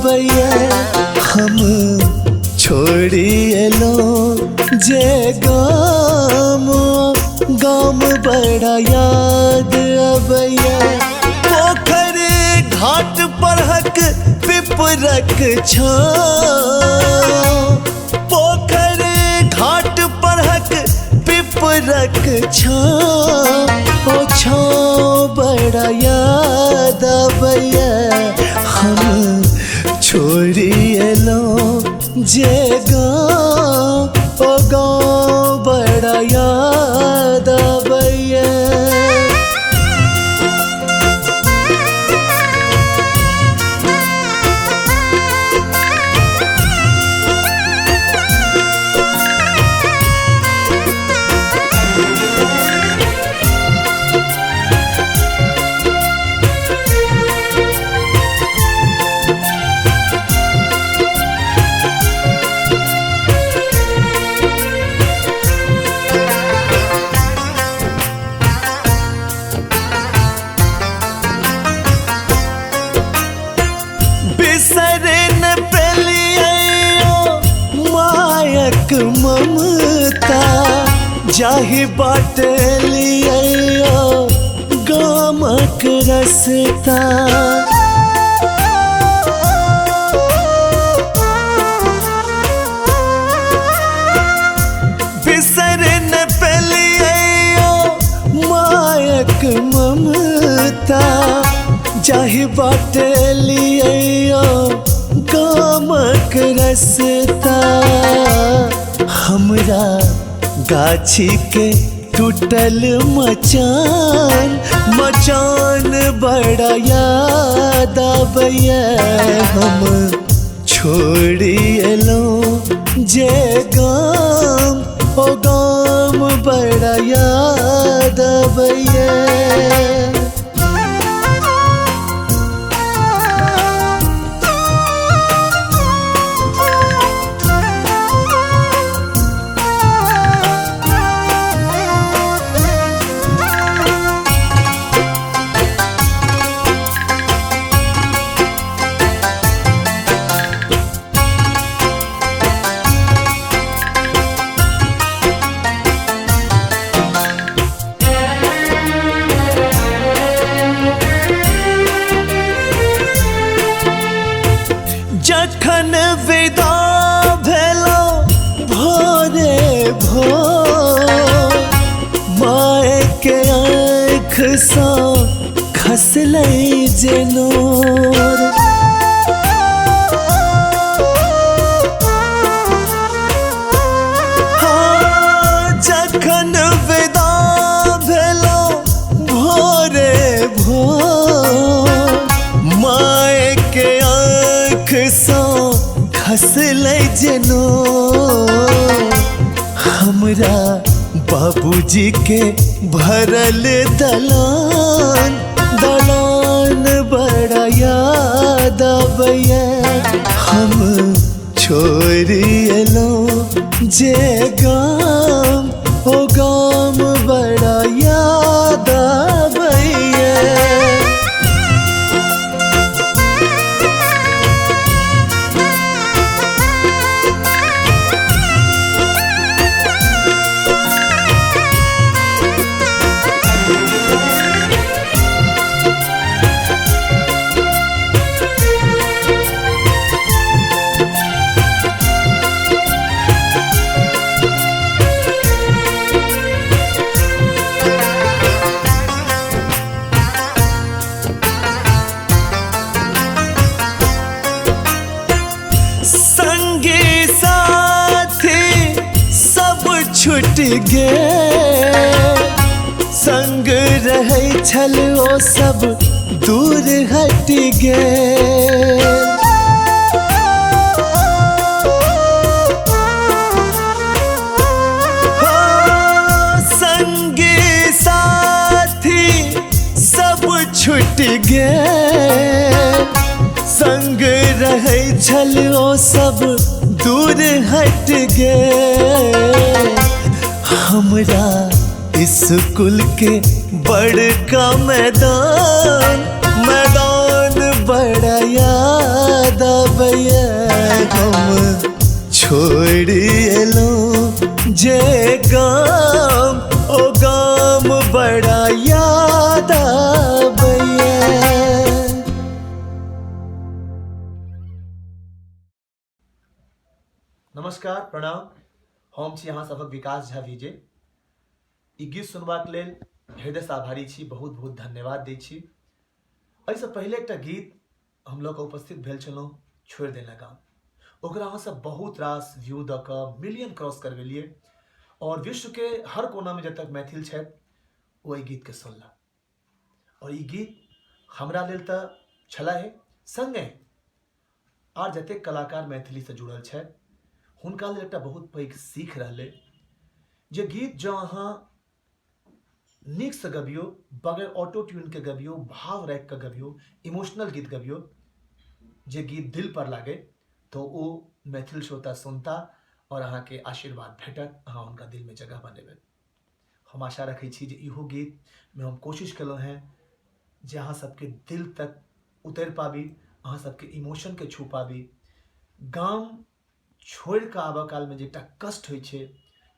भैया हम छोड़िए लो जे गाम गाम बड़ा याद अबैया पोखर घाट पर हक पिपरक छाँव पोखर घाट पर हक पिपरक छाँव ओ छाँव बड़ा याद अबैया हम छोड़िए लो जे गाँव ओ गाँव बड़ा याद अबैया। बिसरन पेलियो मायक ममता जाहि बाटे लियो गामक रसता बिसरन पेलियो मायक ममता जाहि बाटे लियो गामक रसता हमरा गाछी के टूटल मचान मचान बड़ा याद अबैया हम छोड़िए लो जे गाम ओ गाम बड़ा याद अबैया। जखन विदा भेलो भोरे भोर माय के आँख सँ खसलै जे नोर जखन विदा भेलो भोरे भोर माय के खसलै जनो हमरा बाबूजी के भरल दलान दलान बड़ा याद अबैया हम छोड़िए लो जे गाम ओ गाम बड़ा याद अबैया। संगी साथी सब छूट गे संग रहै छल ओ सब दूर हट गे संगी साथी सब छूट गे संग रहै छल ओ सब दूर हट गे हमरा स्कूल के बड़का मैदान मैदान बड़ा याद हम छोड़ी एलो जे गाम ओ गाम बड़ा याद आबैया। नमस्कार, प्रणाम। हम छी अहाँ सभक विकास झा विजय। ई गीत सुनबाक लेल हृदय से आभारी छी, बहुत बहुत धन्यवाद दै छी। एहिसँ पहिले एकटा गीत हम लऽ कऽ उपस्थित भेल छलहुँ, छोड़ि देना गाम। ओकरा अहाँ सब बहुत रास व्यू दऽ कऽ मिलियन क्रॉस करवेलियै और विश्व के हर कोना में जब तक मैथिल छथि ओ एहि गीत के सुनला। और ई गीत हमरा लेल तऽ छलै, संगे आर जतेक कलाकार मैथिली से जुड़ल छथि हुनका लेल एकटा बहुत पैघ सीख रहलै जे गीत जँ अहाँ नीकसँ गबियौ, बगैर ऑटो ट्यून के गबियौ, भाव राखि कऽ गबियौ, इमोशनल गीत गबियौ, जे गीत दिल पर लागे तो ओ मैथिल श्रोता सुनता और अहाँके आशीर्वाद भेटत, अहाँ हुनका दिल में जगह बनेबै। हम आशा रखै छी जे इहो गीत में हम कोशिश केलहुँ हैं जे अहाँ सबके दिल तक उतरि पाबी, अहाँ सबके इमोशन के छू पाबी। गाम छोड़ि कऽ आबऽ काल में जे एकटा कष्ट होइ छै,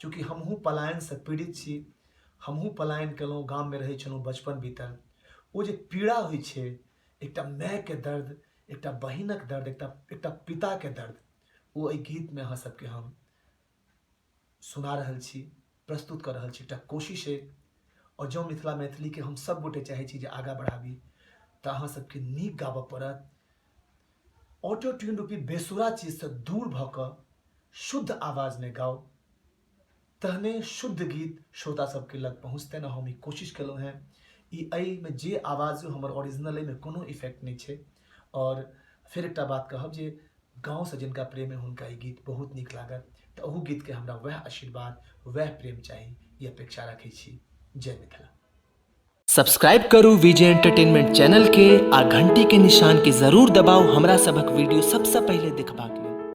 चूँकि हमहूँ पलायनसँ पीड़ित छी, हमहूँ पलायन केलहुँ, गाम में रहै छलहुँ, बचपन बीतल, ओ जे पीड़ा होइ छै, एकटा माय के दर्द, एकटा बहिनक दर्द, एकटा पिता के दर्द, ओ एहि गीत में अहाँ सबके हम सुना रहल छी, प्रस्तुत कर रहल छी। एकटा कोशिश है और जँ मिथिला मैथिली के हम सब गोटे चाहै छी जे आगाँ बढ़ाबी तऽ अहाँ सबके नीक गाबऽ पड़त। ऑटो ट्यून रूपी बेसुरा चीज से दूर भऽ कऽ शुद्ध आवाज में गाओ, तहने शुद्ध गीत श्रोता सबके लग पहुँचते न। हम ई कोशिश केलहुँ हैं। ई एहि में जे आवाज हमर ओरिजिनल में कोनो इफेक्ट नहीं छै। और फिर एकटा बात कहब जे गाँव से जिनका प्रेम है हुनका ई गीत बहुत नीक लागत, तऽ ओहू गीत के हमरा वह आशीर्वाद, वह प्रेम चाही, ई अपेक्षा रखै छी। जय मिथिला। सब्सक्राइब करू विजय एंटरटेनमेंट चैनल के आ घंटी के निशान के जरूर दबाउ हमरा सबक वीडियो सबसे पहले देखबाक लेल।